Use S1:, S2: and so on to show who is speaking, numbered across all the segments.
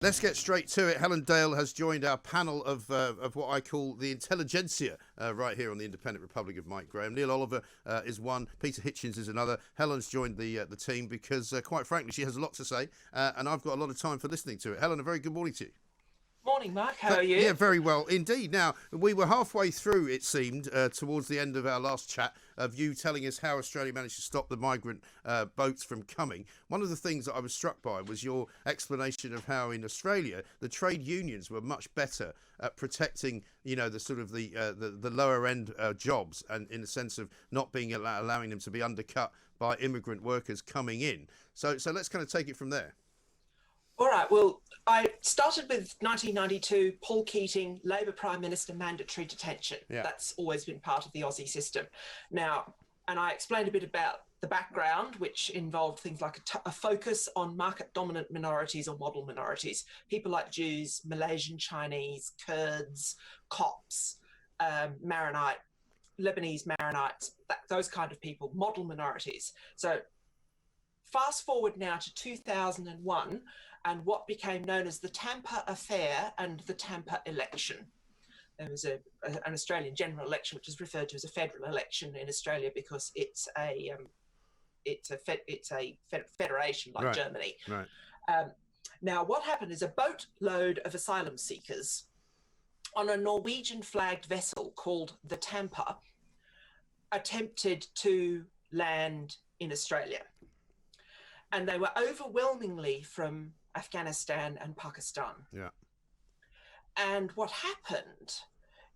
S1: Let's get straight to it. Helen Dale has joined our panel of what I call the intelligentsia right here on the Independent Republic of Mike Graham. Neil Oliver is one. Peter Hitchens is another. Helen's joined the team because, quite frankly, she has a lot to say, and I've got a lot of time for listening to it. Helen, a very good morning to you.
S2: Morning, Mark. How are you?
S1: Yeah, very well indeed. Now, we were halfway through, it seemed, towards the end of our last chat, of you telling us how Australia managed to stop the migrant boats from coming. One of the things that I was struck by was your explanation of how in Australia the trade unions were much better at protecting, the sort of the lower end jobs, and in the sense of not being allowing them to be undercut by immigrant workers coming in. So let's kind of take it from there.
S2: All right. Well, I started with 1992, Paul Keating, Labor Prime Minister, mandatory detention.
S1: Yeah.
S2: That's always been part of the Aussie system. Now, and I explained a bit about the background, which involved things like a focus on market-dominant minorities or model minorities, people like Jews, Malaysian Chinese, Kurds, Copts, Maronite, Lebanese Maronites, those kind of people, model minorities. So fast forward now to 2001 and what became known as the Tampa Affair and the Tampa election. There was an Australian general election, which is referred to as a federal election in Australia because it's a federation like
S1: Right.
S2: Germany.
S1: Right.
S2: Now, what happened is a boatload of asylum seekers on a Norwegian flagged vessel called the Tampa attempted to land in Australia. And they were overwhelmingly from Afghanistan and Pakistan.
S1: Yeah.
S2: And what happened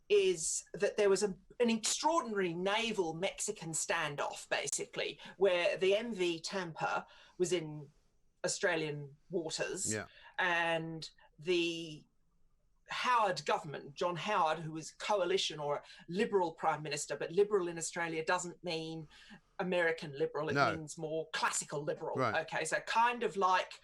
S2: is that there was an extraordinary naval Mexican standoff, basically, where the MV Tampa was in Australian waters.
S1: Yeah.
S2: And the Howard government, John Howard, who was coalition or a liberal prime minister, but liberal in Australia doesn't mean American liberal, it means more classical liberal.
S1: Right.
S2: Okay, so kind of like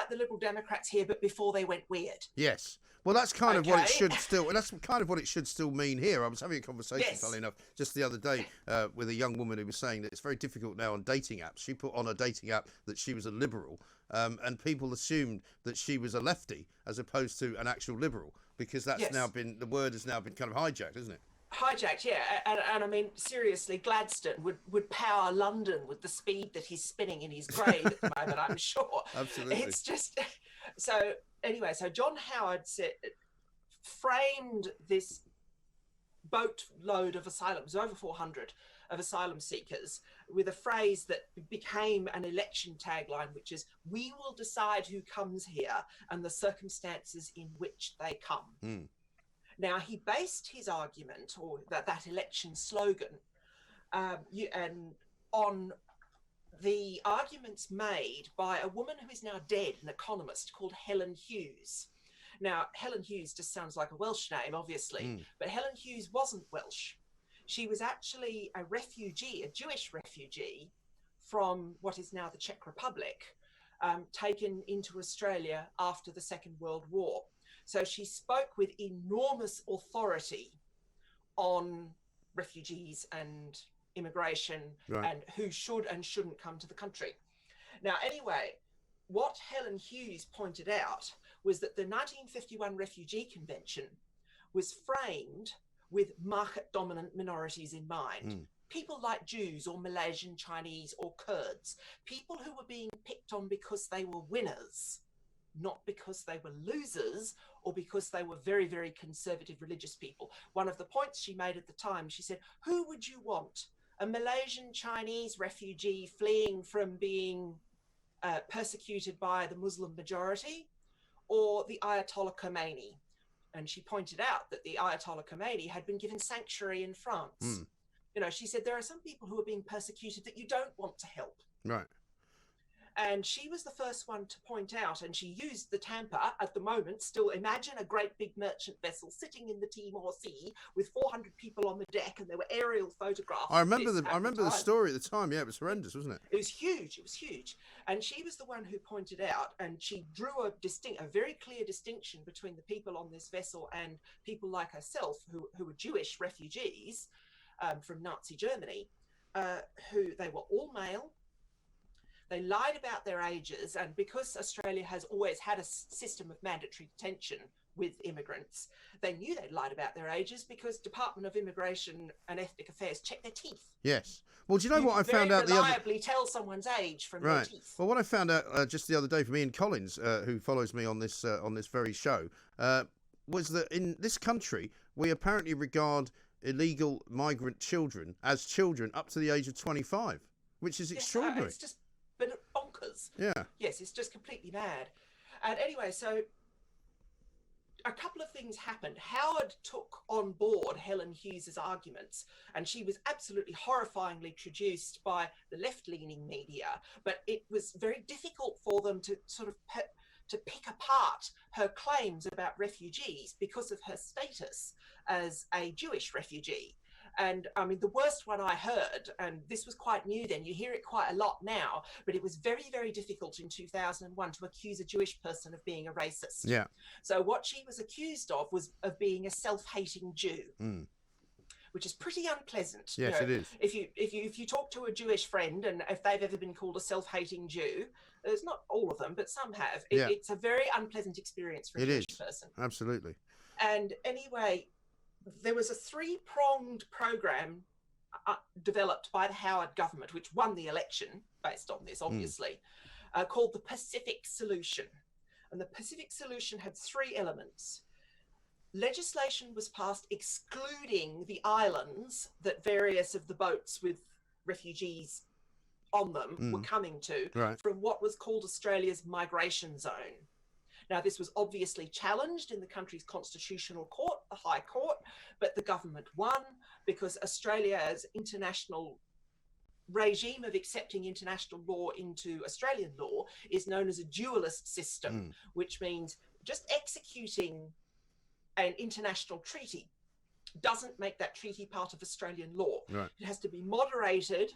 S2: the Liberal Democrats here, but before they went weird.
S1: Yes. Well, that's kind of what it should still. That's kind of what it should still mean here. I was having a conversation, funnily enough, just the other day with a young woman who was saying that it's very difficult now on dating apps. She put on a dating app that she was a liberal, and people assumed that she was a lefty as opposed to an actual liberal, because that's now been, the word has now been kind of hijacked, isn't it?
S2: Hijacked, yeah. And I mean, seriously, Gladstone would power London with the speed that he's spinning in his grave at the moment, I'm sure.
S1: Absolutely.
S2: It's just, so anyway, so John Howard framed this boatload of asylums, over 400 of asylum seekers, with a phrase that became an election tagline, which is, "We will decide who comes here and the circumstances in which they come."
S1: Mm.
S2: Now, he based his argument, or that election slogan, and on the arguments made by a woman who is now dead, an economist called Helen Hughes. Now, Helen Hughes just sounds like a Welsh name, obviously, but Helen Hughes wasn't Welsh. She was actually a refugee, a Jewish refugee from what is now the Czech Republic, taken into Australia after the Second World War. So she spoke with enormous authority on refugees and immigration, and who should and shouldn't come to the country. Now, anyway, what Helen Hughes pointed out was that the 1951 Refugee Convention was framed with market-dominant minorities in mind. People like Jews or Malaysian Chinese or Kurds, people who were being picked on because they were winners, not because they were losers or because they were very, very conservative religious people. One of the points she made at the time, she said, who would you want? A Malaysian Chinese refugee fleeing from being persecuted by the Muslim majority, or the Ayatollah Khomeini? And she pointed out that the Ayatollah Khomeini had been given sanctuary in France. She said, there are some people who are being persecuted that you don't want to help.
S1: Right.
S2: And she was the first one to point out, and she used the Tampa at the moment. Still, imagine a great big merchant vessel sitting in the Timor Sea with 400 people on the deck, and there were aerial photographs.
S1: I remember the story at the time. Yeah, it was horrendous, wasn't it?
S2: It was huge. It was huge. And she was the one who pointed out, and she drew a very clear distinction between the people on this vessel and people like herself, who were Jewish refugees from Nazi Germany, who they were all male. They lied about their ages, and because Australia has always had a system of mandatory detention with immigrants, they knew they'd lied about their ages because Department of Immigration and Ethnic Affairs check their teeth.
S1: Yes. Well, do you know what I found out the other?
S2: Very reliably tell someone's age from their teeth.
S1: Well, what I found out just the other day from Ian Collins, who follows me on this very show, was that in this country we apparently regard illegal migrant children as children up to the age of 25, which is extraordinary.
S2: It's just been bonkers.
S1: Yeah.
S2: Yes, it's just completely mad. And anyway, so a couple of things happened. Howard took on board Helen Hughes's arguments, and she was absolutely horrifyingly traduced by the left-leaning media, but it was very difficult for them to sort of to pick apart her claims about refugees because of her status as a Jewish refugee. And I mean, the worst one I heard, and this was quite new then, you hear it quite a lot now, but it was very, very difficult in 2001 to accuse a Jewish person of being a racist.
S1: Yeah.
S2: So what she was accused of was of being a self-hating Jew. Which is pretty unpleasant.
S1: Yes, it is.
S2: If you talk to a Jewish friend, and if they've ever been called a self-hating Jew, there's not all of them, but some have. It's a very unpleasant experience for a Jewish person.
S1: Absolutely.
S2: And anyway, there was a three-pronged program developed by the Howard government, which won the election based on this, obviously, called the Pacific Solution. And the Pacific Solution had three elements. Legislation was passed excluding the islands that various of the boats with refugees on them were coming to from what was called Australia's migration zone. Now, this was obviously challenged in the country's constitutional court, the High Court, but the government won because Australia's international regime of accepting international law into Australian law is known as a dualist system, which means just executing an international treaty doesn't make that treaty part of Australian law. It has to be moderated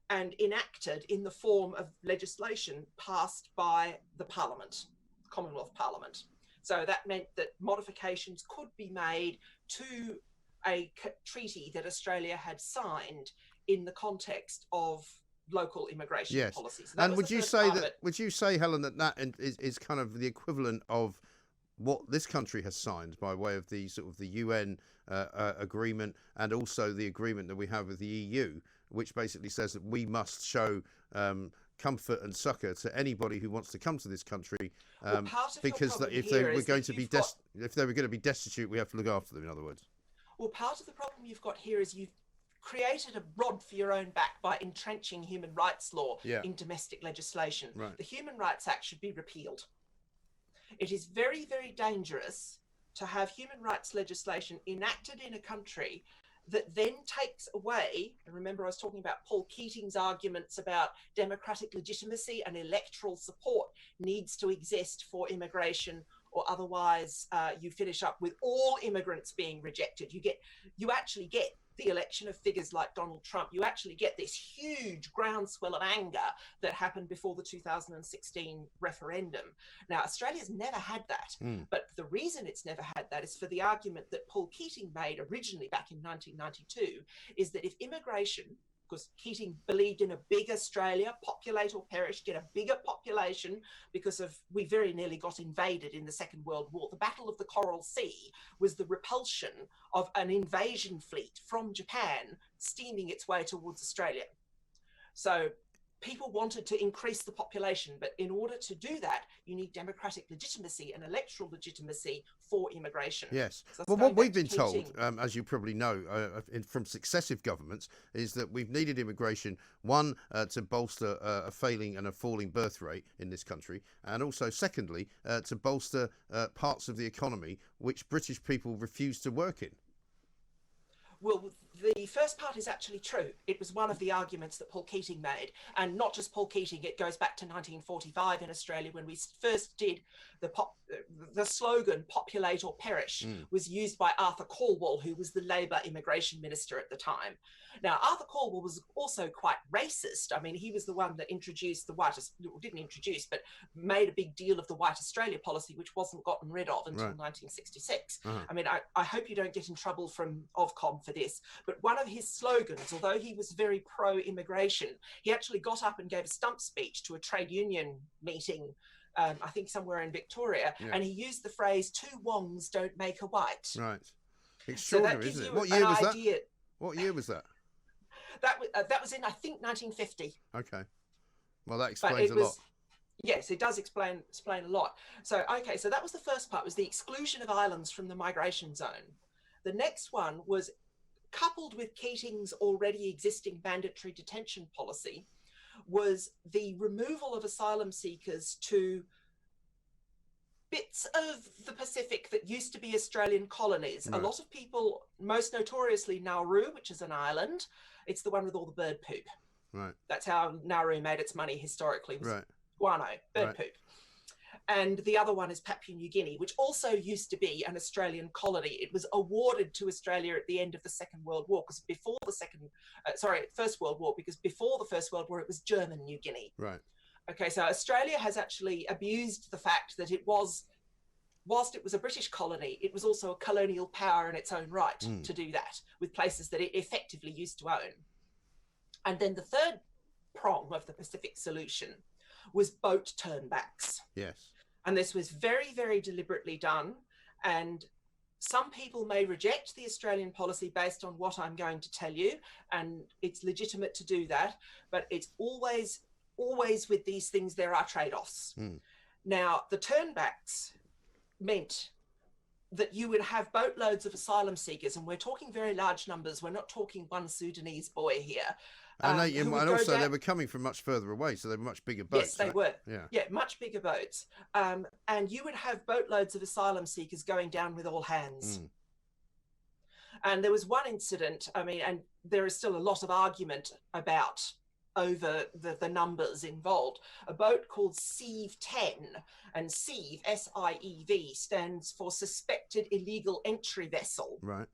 S2: and enacted in the form of legislation passed by the Parliament, Commonwealth Parliament. So that meant that modifications could be made to a treaty that Australia had signed in the context of local immigration policies.
S1: And would you say, Helen, that is kind of the equivalent of what this country has signed by way of the sort of the UN agreement, and also the agreement that we have with the EU, which basically says that we must show comfort and succour to anybody who wants to come to this country, because if they were going to be destitute, we have to look after them. In other words,
S2: well, part of the problem you've got here is you've created a rod for your own back by entrenching human rights law in domestic legislation. The Human Rights Act should be repealed. It is very, very dangerous to have human rights legislation enacted in a country that then takes away, and remember I was talking about Paul Keating's arguments about democratic legitimacy and electoral support needs to exist for immigration, or otherwise you finish up with all immigrants being rejected. You actually get the election of figures like Donald Trump. You actually get this huge groundswell of anger that happened before the 2016 referendum. Now, Australia's never had that, but the reason it's never had that is for the argument that Paul Keating made originally back in 1992, is that if immigration, because Keating believed in a big Australia, populate or perish, get a bigger population, because we very nearly got invaded in the Second World War. The Battle of the Coral Sea was the repulsion of an invasion fleet from Japan steaming its way towards Australia. So people wanted to increase the population, but in order to do that, you need democratic legitimacy and electoral legitimacy for immigration.
S1: Yes.
S2: So
S1: well, what we've been told, as you probably know, from successive governments, is that we've needed immigration, one, to bolster a failing and a falling birth rate in this country, and also, secondly, to bolster parts of the economy which British people refuse to work in.
S2: Well, the first part is actually true. It was one of the arguments that Paul Keating made, and not just Paul Keating. It goes back to 1945 in Australia when we first did the slogan "Populate or Perish" was used by Arthur Calwell, who was the Labor immigration minister at the time. Now, Arthur Calwell was also quite racist. I mean, he was the one that introduced but made a big deal of the White Australia policy, which wasn't gotten rid of until 1966. I mean, I hope you don't get in trouble from Ofcom for this, but but one of his slogans, although he was very pro-immigration, he actually got up and gave a stump speech to a trade union meeting, I think somewhere in Victoria, and he used the phrase, "Two Wongs don't make a white."
S1: Right. Extraordinary,
S2: so
S1: isn't it? What year was that?
S2: Idea.
S1: What year was that?
S2: That was in, I think, 1950.
S1: Okay. Well, that explains a lot.
S2: Yes, it does explain a lot. So, okay, so that was the first part, was the exclusion of islands from the migration zone. The next one was, coupled with Keating's already existing mandatory detention policy, was the removal of asylum seekers to bits of the Pacific that used to be Australian colonies. Right. A lot of people, most notoriously Nauru, which is an island, it's the one with all the bird poop.
S1: Right.
S2: That's how Nauru made its money historically, was
S1: right.
S2: guano, bird poop. And the other one is Papua New Guinea, which also used to be an Australian colony. It was awarded to Australia at the end of the Second World War, because before the First World War, because before the First World War, it was German New Guinea.
S1: Right.
S2: Okay, so Australia has actually abused the fact that it was, whilst it was a British colony, it was also a colonial power in its own right to do that, with places that it effectively used to own. And then the third prong of the Pacific solution was boat turnbacks.
S1: Yes.
S2: And this was very, very deliberately done. And some people may reject the Australian policy based on what I'm going to tell you, and it's legitimate to do that, but it's always with these things, there are trade-offs. Now, the turnbacks meant that you would have boatloads of asylum seekers, and we're talking very large numbers. We're not talking one Sudanese boy here.
S1: And also they were coming from much further away, so they were much bigger boats.
S2: Yes, they were. Yeah, much bigger boats. And you would have boatloads of asylum seekers going down with all hands. And there was one incident, and there is still a lot of argument over the numbers involved. A boat called Sieve 10, and Sieve, S-I-E-V, stands for Suspected Illegal Entry Vessel.
S1: Right.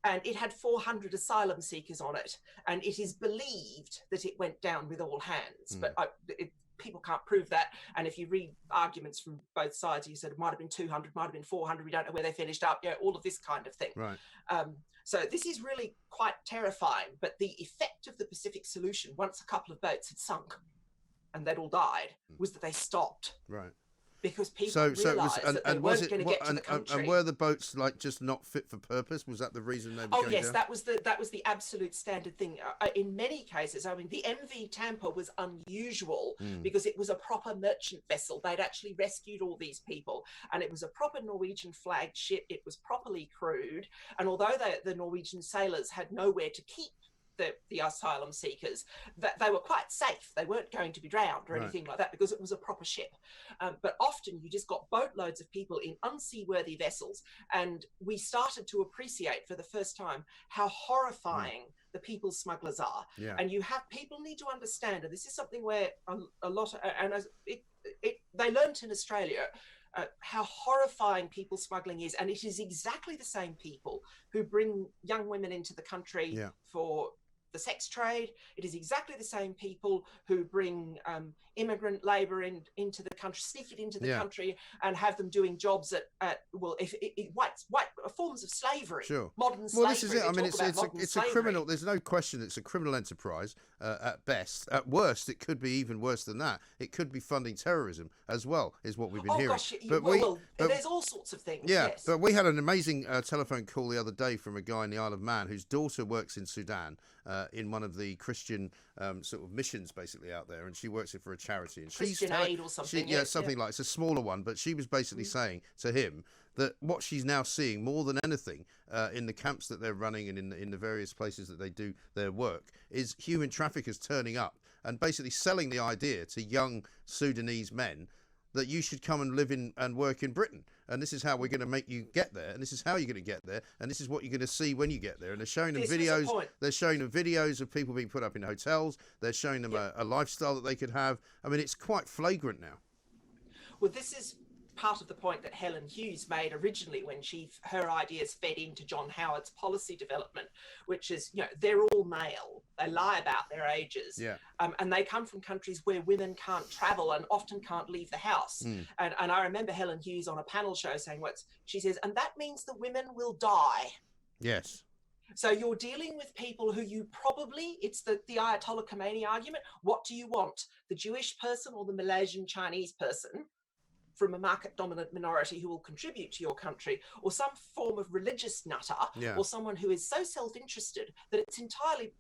S2: And it had 400 asylum seekers on it, and it is believed that it went down with all hands, but people can't prove that. And if you read arguments from both sides, you said it might have been 200, might have been 400, we don't know where they finished up, all of this kind of thing.
S1: Right.
S2: So this is really quite terrifying, but the effect of the Pacific solution, once a couple of boats had sunk and they'd all died, was that they stopped.
S1: Right.
S2: Because people realised that they weren't going to get to the country.
S1: And were the boats just not fit for purpose? Was that the reason they were going down?
S2: That was the absolute standard thing. In many cases, the MV Tampa was unusual because it was a proper merchant vessel. They'd actually rescued all these people, and it was a proper Norwegian flagged ship. It was properly crewed, and although the Norwegian sailors had nowhere to keep the asylum seekers, that they were quite safe. They weren't going to be drowned or anything like that, because it was a proper ship. But often you just got boatloads of people in unseaworthy vessels, and we started to appreciate for the first time how horrifying the people smugglers are.
S1: Yeah.
S2: And people need to understand, and this is something where a lot of, and they learnt in Australia, how horrifying people smuggling is. And it is exactly the same people who bring young women into the country for the sex trade. It is exactly the same people who bring immigrant labour into the country, sneak it into the country, and have them doing jobs at white forms of slavery.
S1: Sure.
S2: Modern slavery.
S1: Well, this is it. It's a criminal. There's no question. It's a criminal enterprise at best. At worst, it could be even worse than that. It could be funding terrorism as well, is what we've been hearing.
S2: Gosh,
S1: but
S2: there's all sorts of things.
S1: Yeah,
S2: yes.
S1: But we had an amazing telephone call the other day from a guy in the Isle of Man whose daughter works in Sudan. In one of the Christian sort of missions basically out there, and she works it for a charity. And
S2: Christian Aid or something.
S1: Something like, it's a smaller one, but she was basically saying to him that what she's now seeing more than anything in the camps that they're running and in the various places that they do their work is human traffickers turning up and basically selling the idea to young Sudanese men that you should come and live in and work in Britain, and this is how we're going to make you get there, and this is how you're going to get there, and this is what you're going to see when you get there. And they're showing them videos. They're showing them videos of people being put up in hotels. They're showing them a lifestyle that they could have. It's quite flagrant now.
S2: Well, this is part of the point that Helen Hughes made originally when her ideas fed into John Howard's policy development, which is, they're all male. They lie about their ages.
S1: Yeah.
S2: And they come from countries where women can't travel and often can't leave the house. And I remember Helen Hughes on a panel show saying she says, and that means the women will die.
S1: Yes.
S2: So you're dealing with people who you probably, it's the Ayatollah Khomeini argument. What do you want? The Jewish person or the Malaysian Chinese person from a market-dominant minority who will contribute to your country, or some form of religious nutter, or someone who is so self-interested that it's entirely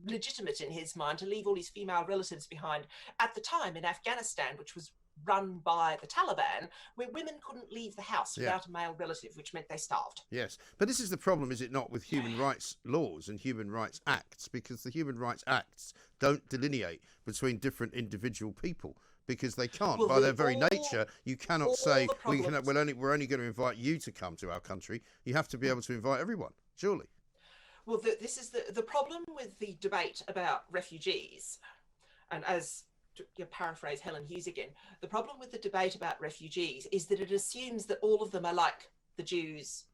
S2: legitimate in his mind to leave all his female relatives behind. At the time in Afghanistan, which was run by the Taliban, where women couldn't leave the house without a male relative, which meant they starved.
S1: Yes, but this is the problem, is it not, with human rights laws and human rights acts, because the human rights acts don't delineate between different individual people, because they can't. By their very nature, you cannot say we're only going to invite you to come to our country. You have to be able to invite everyone, surely.
S2: Well, this is the problem with the debate about refugees, and as to paraphrase Helen Hughes again, the problem with the debate about refugees is that it assumes that all of them are like the Jews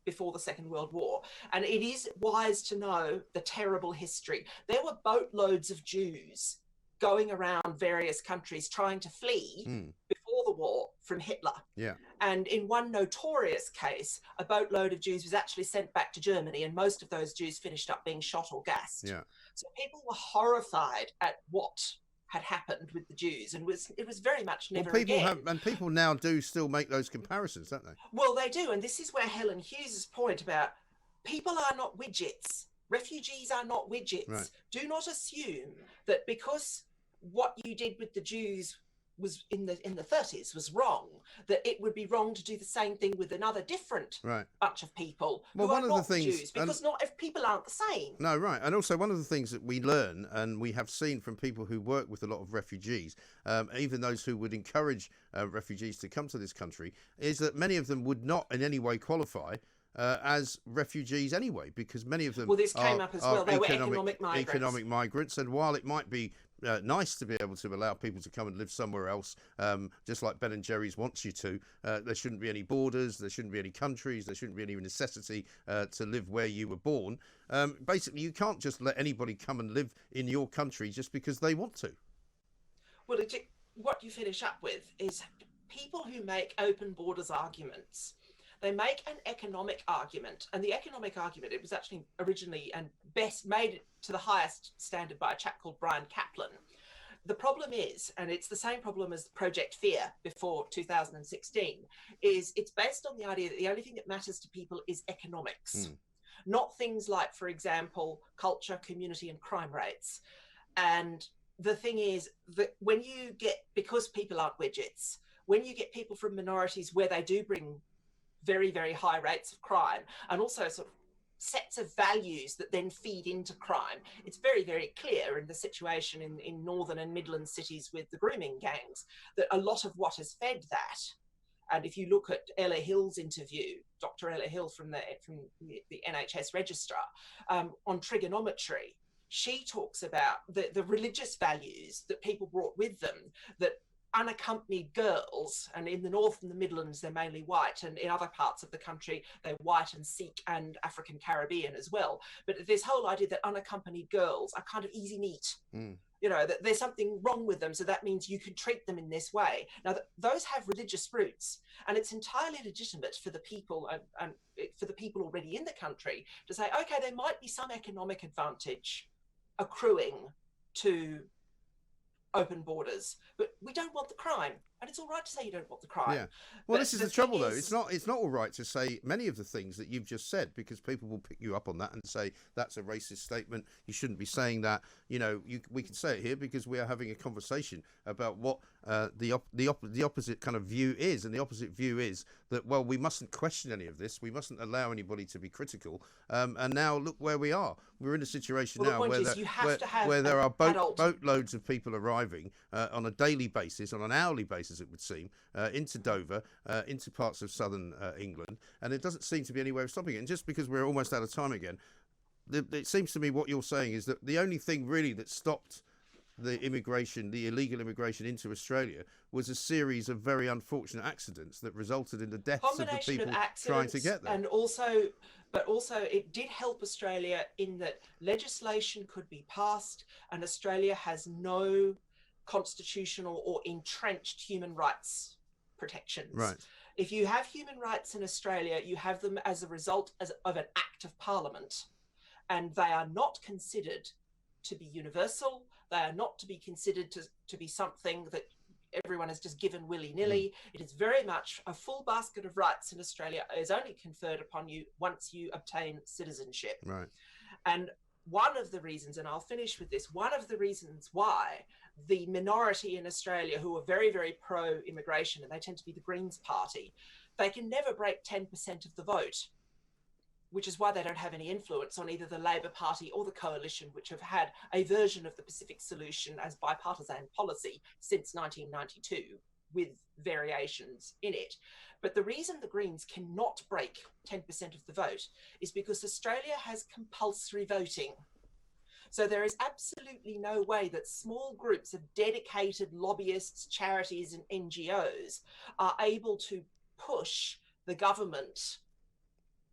S2: before the Second World War. And it is wise to know the terrible history. There were boatloads of Jews going around various countries trying to flee before the war from Hitler.
S1: Yeah.
S2: And in one notorious case, a boatload of Jews was actually sent back to Germany, and most of those Jews finished up being shot or gassed.
S1: Yeah.
S2: So people were horrified at what had happened with the Jews, and it was very much never again.
S1: People now do still make those comparisons, don't they?
S2: Well, they do, and this is where Helen Hughes's point about people are not widgets. Refugees are not widgets.
S1: Right.
S2: Do not assume that because what you did with the Jews was in the 30s was wrong, that it would be wrong to do the same thing with another different bunch of people who are not Jews, because not if people aren't the same.
S1: No, right. And also one of the things that we learn, and we have seen from people who work with a lot of refugees, even those who would encourage refugees to come to this country, is that many of them would not in any way qualify as refugees anyway, because many of them
S2: this came up as well. They were economic migrants.
S1: Economic migrants, and while it might be nice to be able to allow people to come and live somewhere else, just like Ben and Jerry's wants you to, there shouldn't be any borders, there shouldn't be any countries, there shouldn't be any necessity to live where you were born. Basically, you can't just let anybody come and live in your country just because they want to.
S2: Well, what you finish up with is people who make open borders arguments. They make an economic argument, and the economic argument, it was actually originally and best made to the highest standard by a chap called Brian Kaplan. The problem is, and it's the same problem as Project Fear before 2016, is it's based on the idea that the only thing that matters to people is economics, not things like, for example, culture, community, and crime rates. And the thing is that when you get, because people aren't widgets, when you get people from minorities where they do bring very, very high rates of crime, and also sort of sets of values that then feed into crime. It's very, very clear in the situation in northern and Midland cities with the grooming gangs that a lot of what has fed that. And if you look at Ella Hill's interview, Dr. Ella Hill from the NHS registrar, on trigonometry, she talks about the religious values that people brought with them, that unaccompanied girls, and in the North and the Midlands they're mainly white, and in other parts of the country they're white and Sikh and African Caribbean as well, but this whole idea that unaccompanied girls are kind of easy meat, you know, that there's something wrong with them, so that means you can treat them in this way. Now those have religious roots, and it's entirely legitimate for the people and for the people already in the country to say, okay, there might be some economic advantage accruing to open borders, but we don't want the crime, and it's all right to say you don't want the crime.
S1: Yeah. Well, this is the trouble, though. It's not all right to say many of the things that you've just said, because people will pick you up on that and say that's a racist statement. You shouldn't be saying that. You know, we can say it here because we are having a conversation about what the opposite kind of view is, and the opposite view is that, well, we mustn't question any of this. We mustn't allow anybody to be critical. And now look where we are. We're in a situation now where there are boatloads of people arriving on a daily basis, on an hourly basis, it would seem, into Dover, into parts of southern England, and it doesn't seem to be any way of stopping it. And just because we're almost out of time again, it seems to me what you're saying is that the only thing really that stopped the illegal immigration into Australia was a series of very unfortunate accidents that resulted in the deaths of the people trying to get there.
S2: And but also it did help Australia in that legislation could be passed, and Australia has no constitutional or entrenched human rights protections.
S1: Right.
S2: If you have human rights in Australia, you have them as a result of an act of Parliament. and they are not considered to be universal. They are not to be considered to be something that everyone is just given willy-nilly. It is very much a full basket of rights in Australia is only conferred upon you once you obtain citizenship.
S1: Right.
S2: And one of the reasons, and I'll finish with this, one of the reasons why the minority in Australia who are very, very pro-immigration, and they tend to be the Greens party, they can never break 10% of the vote, which is why they don't have any influence on either the Labor Party or the Coalition, which have had a version of the Pacific solution as bipartisan policy since 1992, with variations in it. But the reason the Greens cannot break 10% of the vote is because Australia has compulsory voting. So there is absolutely no way that small groups of dedicated lobbyists, charities, and NGOs are able to push the government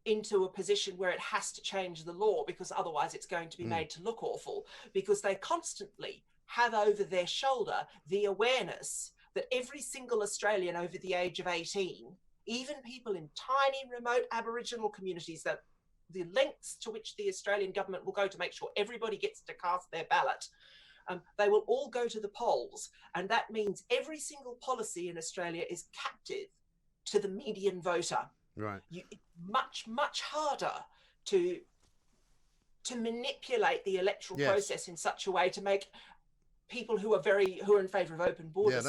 S2: into a position where it has to change the law, because otherwise it's going to be made to look awful, because they constantly have over their shoulder the awareness that every single Australian over the age of 18, even people in tiny, remote Aboriginal communities, that the lengths to which the Australian government will go to make sure everybody gets to cast their ballot, they will all go to the polls. And that means every single policy in Australia is captive to the median voter.
S1: Right.
S2: It's much, much harder to manipulate the electoral process in such a way to make people who are in favour of open borders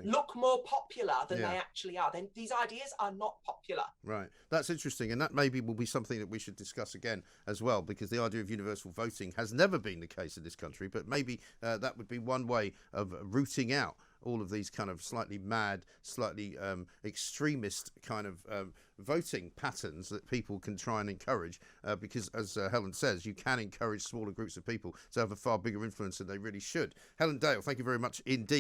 S2: look more popular than they actually are. Then these ideas are not popular.
S1: Right. That's interesting, and that maybe will be something that we should discuss again as well, because the idea of universal voting has never been the case in this country, but maybe that would be one way of rooting out all of these kind of slightly mad, slightly extremist kind of voting patterns that people can try and encourage, because, as Helen says, you can encourage smaller groups of people to have a far bigger influence than they really should. Helen Dale, thank you very much indeed.